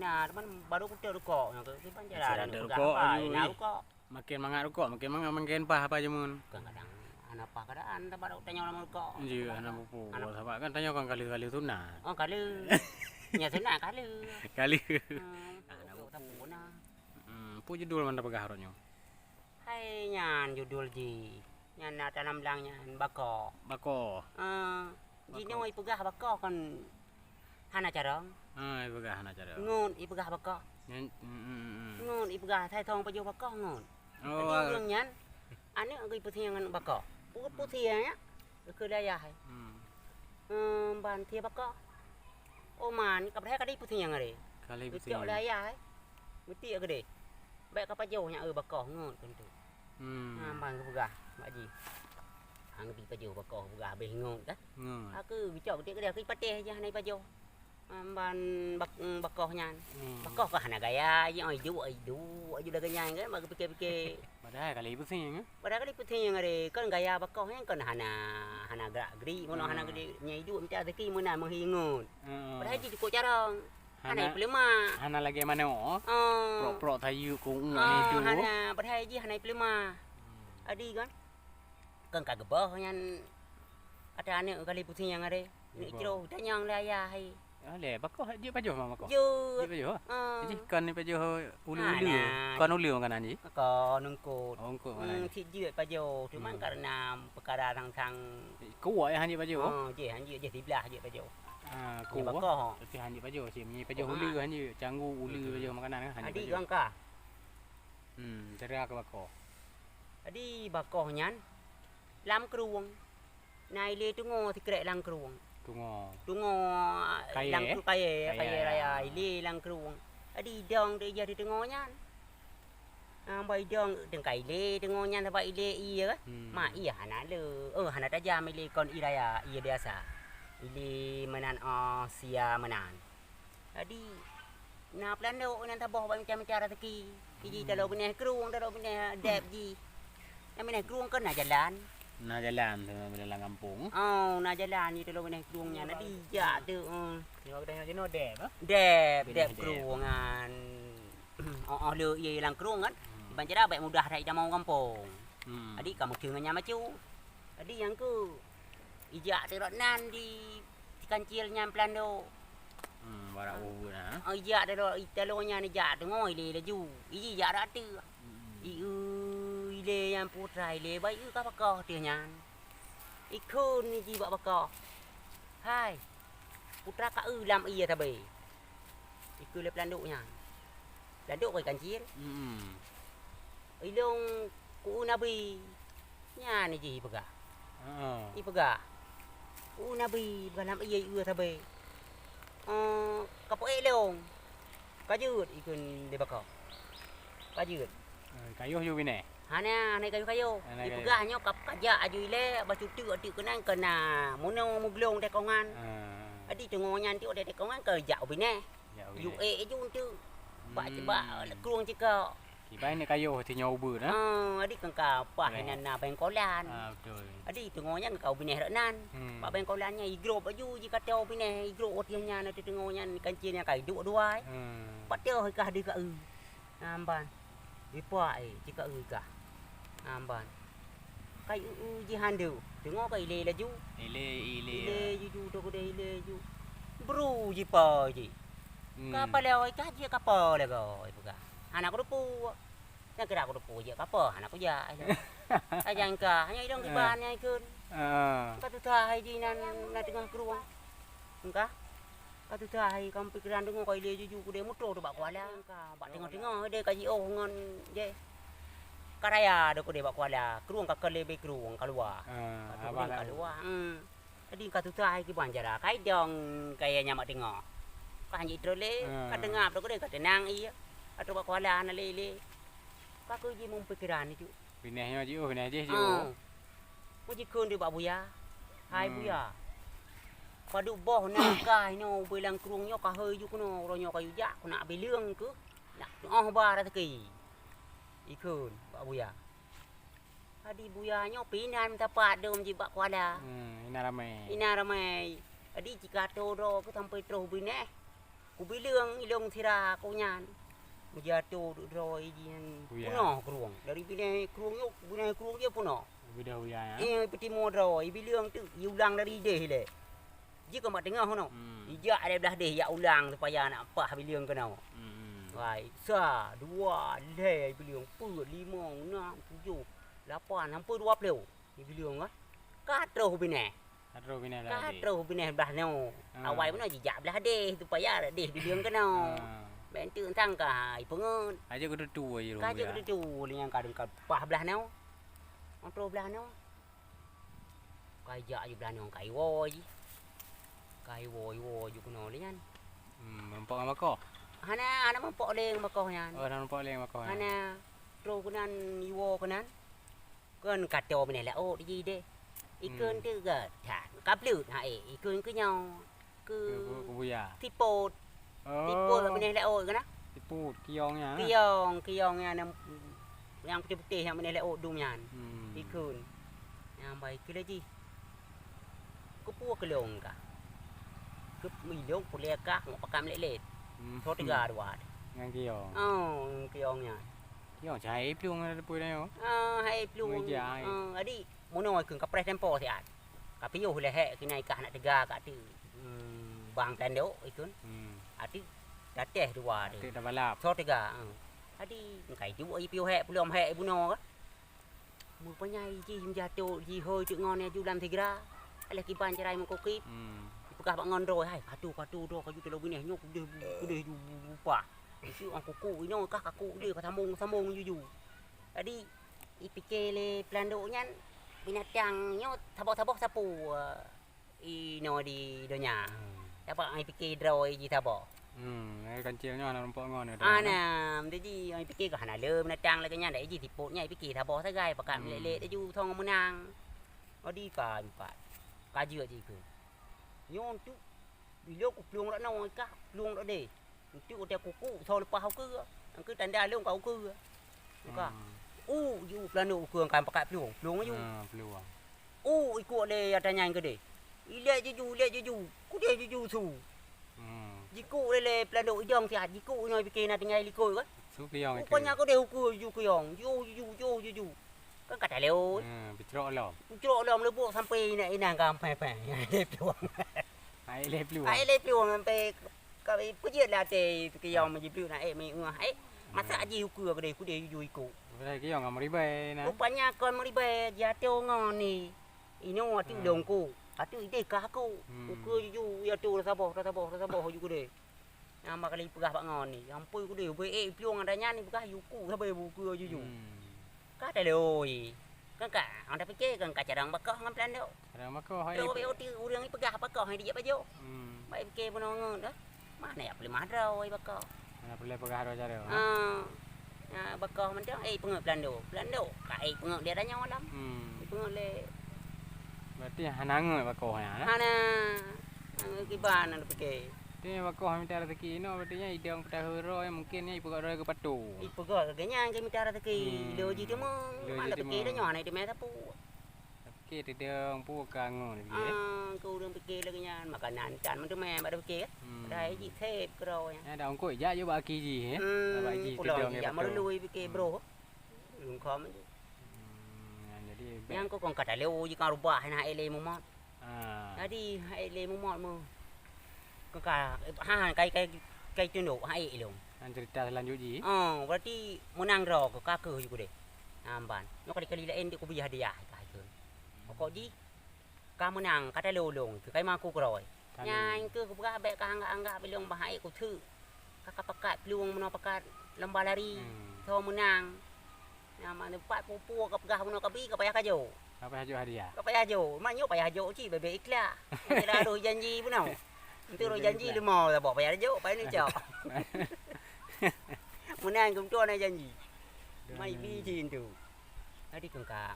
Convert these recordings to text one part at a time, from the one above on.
nah, teman baru kita rukuk yang ke Sudah panjaran. ada rukuk ayu. Rukuk. Makin mangat rukuk, makin pah apa aja mun. Kadang anak apa kadang tak baru tanya orang rukuk. Iya, anak pupu. Sahabat kan tanya kan kali-kali sunat. Oh, kali. Nya sunat kali. Kali. Anak pupu nah. Pu judul mana pegah harusnya? Hai nyan judul ji. Nyan tanam lang nyan bako. Bako. Ji ni oi pegah bako kan hana carong. Pegah anak cara. Ngun i pegah bako. Ngun i pegah thai thong pajo bako ngun. Oh, Jadi nyan ane ngai puthi ngan bako. Puthi nya ke daya hai. Ban thia bako. Oh man ka phe ka di puthi yang re. kali Puthi daya hai. Mesti ke de. Baik ka pajo nya bako ngun kan tu. Ban ke pegah mak ji. Hang di pajo bako pegah be ngun dah. Aku bicara dia ke patih je nai pajo. Ban bakoh nyan. Bakoh ka hana gaya je oi du aju dah ganyan kan bagi fikir-fikir. Padahal kali pusing. Padahal kali puting yang are kan gaya bakoh yang kan hana gerak geri mono hana gede nyai du minta rezeki muna menghingun. Padahal ji cukup carang. Hana pelema. Hana lagi mana oh? Pro tayu ku ni du. Hana padahal ji hana pelema. Adi kan. Kan ka gebah nyan ada ane kali puting yang are. Ni ciro tanyang laya hai. Le bako je pajo mama ko. Yo. Je pajo. Jadi kan ni pajo ulu-ulu. Kan ulu kan anji. Ko nungkut. Ongko Thi je pajo cuma karena perkara tang kuat ya hanji pajo. Je hanji je dibelah je pajo. Kuat. Bako. Tapi hanji pajo si mi pajo ulu hanji canggu ulu pajo makanan kan hanji. Adi gangka. Ceria ke bako. Adi bako nyan. Lam kruong. Nai le tungo thi krek lang kruong. Tungo lang kaya raya ile lang kruong. Adi dong dia jadi tungo nyan. Bai dong deng kai le tungo nyan ba ile iya kan. Ma iya hana le. Hana taja ile kon iraya iya biasa. Ile menan sia menan. Adi na plano nan taboh ba macam-macam rezeki. Iji kalau benih kruong kalau benih dep ji. Yang benih kruong kan nak jalan. Na jalan tu dalam kampung. Na jalan ni tolong benih kruongnya nadi ja tu. Tengok dah jeno dep ah. Dep kruongan. Le ye lang kruong kan. Banjara baik mudah dah mau kampung. Adik kamu kenganya macu. Adik yang ku ijak terot nan di kancilnya plano. Barak nah. Ijak talonya ni jak tu ngoi le laju. Iji jak dak tu. Ile yang putra ile baik ka bakah dia nyan. Ikun ni ji bak bakah. Hai. Putra ka lam iya tabe. Ikun le planduk nyan. Planduk kai kancil. Ilong ku nabi. Nyan ni ji pegah. I pegah. Ku nabi balam iya tabe. Kapok elong. Kajut ikun le bakah. Kajut. Kayuh you bine. Hana kayu. Ipegah nyo kap kaja aju ile ba cuti adik kenang kena mono muglong de kongan. Adi tungo nyan ti ode de kongan ke jau bine. Yu ju tu. Ba coba kruong cika. Kibai ni kayuh ti nyau bu nah. Adi kan ka pa nan na ben kolan. Betul. Adi tungo nyan kau bine rak nan. Ba ben kolannya igro baju ji katau bine igro otian nyan ati tungo nyan kancilnya kai du duai. Pateo ka di ka namban. Dipa jika ka. Amban. Kai ji handu. Tengok kai le laju. Ile ju tu ko de ile ju. Bru ji pa ji. Kapal lewai ka ji kapal le go ibuka. Anak ko pu. Yang kira ko pu je kapal anak ko ja. Ajang ka hanya idong ki ban nyai kun. Ka tu thai ji nan na tengah kruang. Engka. Ka tu thai kam pikiran dengo kai le ju ko de motor tu bak kuala ka. Bak tengok-tengok de ka ji ngon je. Karaya do ko de bak kuala. Kruang ka kele be kruang keluar. Abang keluar. Tadi ka tu thai ki banjara kai dong kayaknya mak tengok. Ka hanyi trole ka dengap do ko de ka tenang iya. Atau bak kuala na lele. Ka ko ji mung pikiran ni ju. Binehnya ji bineh je ju. Mo ji kun de bak buya. Hai buya. Padu boh na kai no bilang kruong nyo ka hơi ju kuno ro nyo kayu jak nak bilang ke nak ba rezeki ikun bak buya adi buya nyo pinan tapat dom ji bak kuala ina ramai adi jika to ro ke sampai terus bine ku bilang ilong tira ko nyan. Jatuh roy jian puno keruang. Dari bini keruang yuk, bini keruang dia puno. Udah ya. Peti modroy bilang tu ulang dari deh le. Jika mak tengah hono. Ijak ada belah deh ya ulang supaya nak apa bilang kena. Wai, sa, dua, le bilang 4, 5, 6, 7, 8, hampir 20. Bilang ah. Katro bini. Katro bini belah no. Awai pun jijak belah deh supaya deh bilang kena. Bentuk tang kai pengen. Aja kudu tu aja Kaje kudu tu yang kadang pah belah nau. Motor belah nau. Kajak je belah nau kai wo je. Kai wo je kuno lian. Nampak mako. Hana mampok leng mako nyan. Oh, nampak leng mako. Hana tro kunan iwo kunan. Kan kato bene la oh di de. Ikun tu ga than kaplut ha ikun ku nhau. Ku buya. Tipot. Tipot bene la oh kana. Tiput kiongnya. Kiongnya yang putih-putih yang bene la oh dumyan. Ikun. Yang baik kira ji. Ku pu kelong ka. Ku milong pulih ka ngok pakam lek-lek. Thot tiga duat. Ngang kiong. Oh, kiongnya. Kiong chai pluong ada pui dah yo. Hai pluong. Adi mono keun kapres tempo siat. Kapiyo le he kinai ka nak tega ka tu. Bang tendo ikun. Adi dateh dua tu. Dah balap. Thot tiga. Adi kai ju ai piu he belum he buno ka. Mu panyai ji jatuh ji hoi tu ngon ne ju lam tigra. Ala kiban cerai mu kokip. Pekah bak ngon roi hai patu do ka ju telo bini nyok de ju lupa. Isu ang kuku ino kah kaku dia ka sambung ju. Tadi ipikele plando nyan binatang nyo tabok sapu ino di donya. Dapat ai pikir droi ji tabok. Kancilnya nampak ngon. Ana, jadi ai pikir ka hana le binatang la kanya dai ji tipotnya ai pikir tabok sagai pakat lele de ju thong menang. Odi ka empat. Kaji ji ku. Nyon tu bilo ku pluong dak nau ka pluong dak de. Tu dia kuku thau lepas au ke. Angke tanda leung kau ke. Ka. Ju plano ku kan pakat pluong. Pluong ju. Pluong. Ikut le ada nyang ke de. Ile ju. Ku de ju su. Jiku le plano ijong sia jiku noi pikir na tinggal liko kan. Su kiong. Rupanya ku de ku ju kiong. Ju. Kan kata leo. Bitrok lom. Bitrok lom lebok sampai nak inang kam pe. Le pluong. Ai le pluong. Ai le pluong sampai kami pujian lah te kiong menji pluong na me ngah. Masa aji uku ke de ku de ju iku. Berai kiong ngam ribai na. Rupanya kon meribai jatuh ngon ni. Ino ati dongku. Atu ide ka aku. Uku ju ya tu saboh ju ku de. Nama kali pegah pak ngon ni. Ampui ku de be pluong adanya ni pegah yuku sampai buku ju. Ka te loi. Kan ka anda fikir kan ka cadang bakah ngam plan dok. Cadang bakah hai. Ro be oti urang ni pegah bakah hai dia bajo. Baik fikir pun ngon dah. Mana ya boleh madrau ai bakah. Mana boleh pegah ro cara. Bakah macam pengak pelando. Pelando kai pengak dia adanya malam. Pengak le. Berarti hanang bakah ya. Hana. Kiban anda fikir. Dia bakah minta rezeki no berarti nya idang petah ro mungkin nya ipegak ro ke patu. Ipegak ganya ke minta rezeki. Loji dia mong. Mana fikir dia nyon dia mai sapu. Fikir dia pu kangon dia. Ku đang fikir lagi nya makanan kanมันtu mai pada fikir. Dai ji thep kro ya. Ada ongkoi ja yo ba ki ji he. Ba ji tu dia ya marului fikir bro. Lung khom. Jadi yang ko kon kata leo ji kan rubah na ele momot. Jadi ele momot mo. Ko ka kai tu no hai long. Cerita selanjutnya. Berarti menang ro ko ka ke ju ku de. Amban. No kali-kali lain dia ku biah dia ka ke. Pokok ji ka menang kata lolong ke kai maku kroi. Nyai ke ku ga be ka angga bilong bahai ku thu. Ka pakat pluong meno pakat lomba lari. Tho menang. Nama ni pat pupu ka pegah meno ka bi ka payah ka jo. Ka payah jo hadiah. Ka payah jo. Manyo payah jo ci bebe ikhlas. Kira ro janji pun no. Itu ro janji le mau tak payah jo, payah ni cok. Menang kum tu na janji. Mai bi chin tu. Tadi keng ka.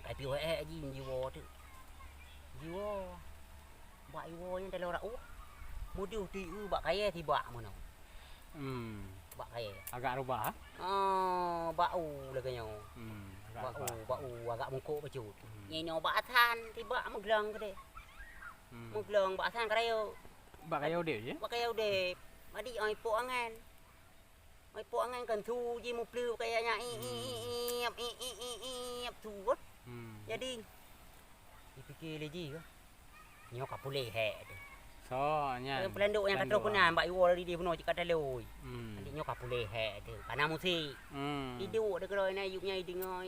Kai piu ji jiwo tu. Jiwo. Bak jiwo yang telo ra mudiu ti bak kaya ti bak mono. Bak kaya. Agak rubah. Bau laganya. Bau agak mungkuk bacut. Ni no bak than ti bak meglang ke de. Meglang bak than karayo. bak kaya udip je. Pakai udip. Adik oi pok angan. Oi pok angan kan tu je mu pleu kayaknya tu kot. Jadi dipikir lagi ke. Nyok apa boleh hek tu. So nya. Pelanduk yang kata punan bak iwo di dia puno cik kata loi. Adik nyok apa boleh hek tu. Kana musik. Hidup dak keroi na yuk nyai dengar.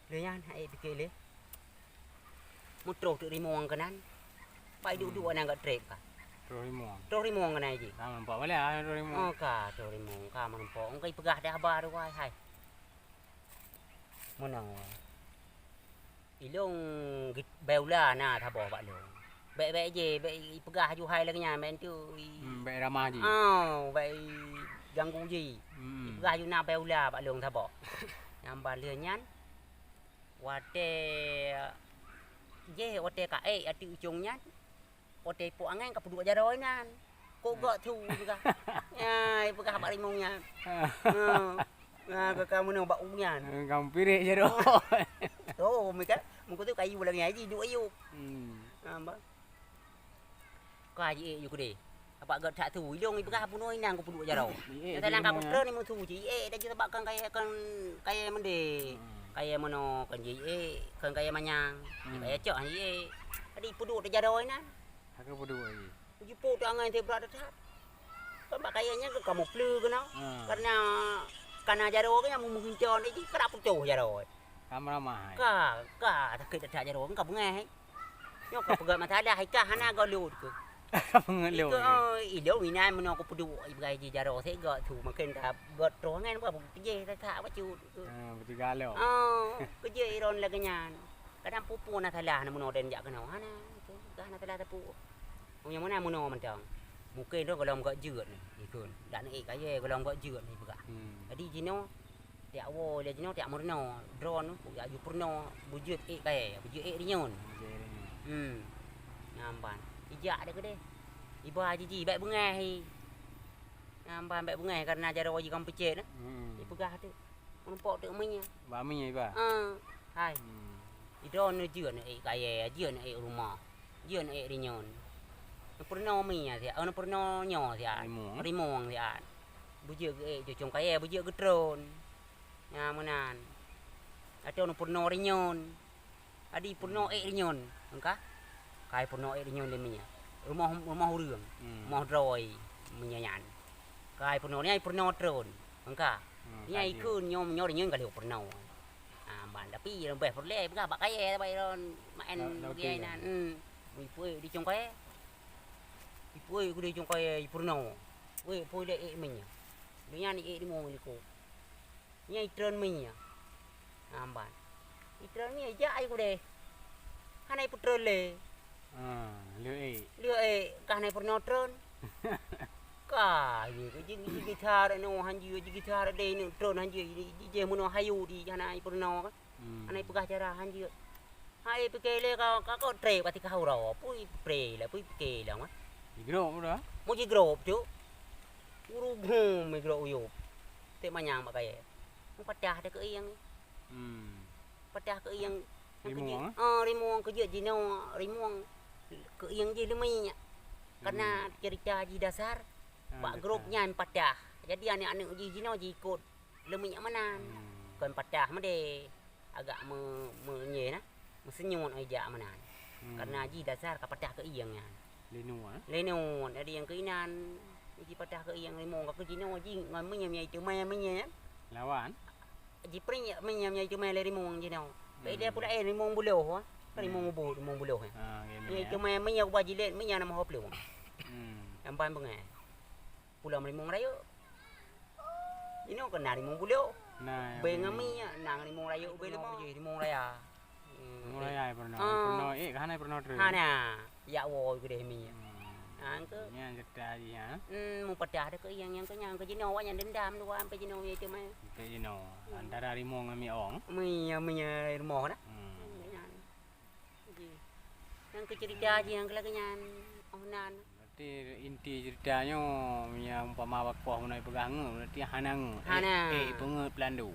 Le yan hai fikir le. Mutro tu rimong kanan. Pai duduk ana kat trip ka. Terus rimong kana ji. Ka nampak balik ah terus rimong. Oh ka terus rimong ka nampak. Engkai pegah dah habar tu hai. Mana? Ilong beula na tha bo bak long. Baik je, baik pegah ju hai lagi nya men tu. Baik ramah je. Baik ganggu je. Pegah ju na beula bak long tha bo. Nampak le nyan. Wate je wate ka ati ujungnya. Wate po angan ka peduk jaroi nan. Ko gak tu juga. Ya, pegah bak rimongnya. Ke kamu nak bak unyan. Kamu pirik je doh. Oh, mereka muka tu kayu lagi aja duk ayu. Nampak. Ka ji yu kede. Apa gak tak tu ilong pegah punoi nang ko peduk jaroi. Ya talang ka putra ni mu tu ji dah je tabak kan kaya mende. Kaya mono kan ji kan kaya manyang. Kaya cok ji tadi peduk dah jaroi nan. Aku peduk lagi. Jipo tangan te berat dah. Kan kayaknya ke kamu pleu ke no. Karena jaro ke yang mungkin con ni kerap putuh jaro. Kamu ramah. Ka tak kita jaro ka bengai. Nyok ka pegat mata dah ka hana ga lut ke. Pengeluh. Ilo winan meno ko peduk ibai ji jaro se ga tu makin ta got rongan ba je ta ba cu. Betul galau. Ke je iron la kenyan. Kadang pupu na thalah na meno den jak ke no hana. Ka na thalah tapu. Yang mana meno mentang. Mungkin tu kalau enggak jeut ni ikun. Dak ni kaya kalau enggak jeut ni pegah. Jadi jino tiak wo le jino tiak murno drone ku ya ju purno bujut kaya bujut rinyon. Nampan. Ijak dak ke iba ji baik bengai. Nampan baik bengai karena jaro ji kampecet nah. Pegah tu. Nampak tu minya. Ba mi iba. Hai. Drone jeut ni kaya jeut ni rumah. Jeut ni rinyon. Purno minya dia, purno nyo dia. Rimong dia. Bujur ke jong kaya bujur ke drone. Ya menan. Ada purno rinyon. Adi purno rinyon. Engka? Kai purno rinyon le minya. Rumah urang. Rumah droi menyanyan. Kai purno ni purno drone. Engka? Ni ikun nyom nyo rinyon ka le purno. Ban tapi lebih perle buka bak kaya bai ron main dia nan. Ipui di jong kaya. Ipui ku di jong kaya purno. Wei pui le minya. Dia ni di mo ni ko. Ni drone minya. Amban. Drone ni ja ai ku de. Hanai putrol le. Lue ka hanai purno drone. Ka ye ke jing gitar no hanji gitar de ni drone hanji je mono hayu di hanai purno ka. Hanai pegah cara hanji. Hai pekele ka ko tre pati ka huro. Pui pre la pui pekele ma. Igro udah. Mo ji grop tu. Uru bum mi grop yo. Te manyang mak kaya. Mo pecah de ke iyang. Pecah ke iyang. Rimong. Rimong ke je jino rimong ke iyang je lemi. Karena cerita ji dasar bak grop nyan pecah. Jadi anak-anak ji jino ji ikut lemi manan. Kan pecah made agak menye nah. Mesenyun aja manan. Karena ji dasar ka pecah ke iyang nyan. Lenun ada yang keinan ji patah ke yang limong ka jino ji ngan menyam itu maya Lawan. Ji pring menyam itu maya limong jino. Baik dia pula limong buluh limong buluh. Itu maya menyam ba jilet menyam nama hop lu. Ampan bengai. Pulang limong rayo. Jino kena limong buluh. Nah. Bengami nang limong rayo be limong raya. Limong raya pernah kan pernah terus. Hana. Ya wo gede mi. Angke. Nya cerita ji ha. Mu pedah de ke yang ke jino wa yang dendam tu wa sampai jino itu mah. Ke jino. Antara rimong ngami ong. Mi rumah dah. Yang ke cerita ji yang lagi nyan. Onan. berarti inti ceritanya yang umpama bakoh menai pegang berarti hanang pengut Belandu.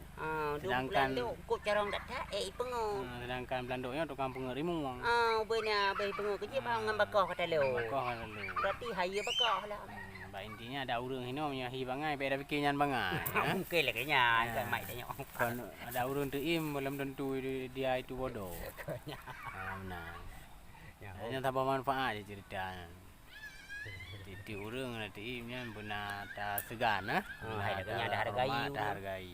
Sedangkan kok carang dak tak pengut. Sedangkan Belandunya tukang pengerimu. Benar bayi pengut kerja bang ngan bakoh kata lu. Bakoh kata lu. Berarti haya bakoh lah. Ba intinya ada urang hino nya hi bangai pe dah fikir nyan bangai. Mungkin lah kayaknya kan mai tanya. Kan ada urang teim belum tentu dia itu bodoh. Benar. Hanya tak bermanfaat je ceritanya. Titi urang lah teimnya benar tak segan ah. Ada hargai. Tak hargai.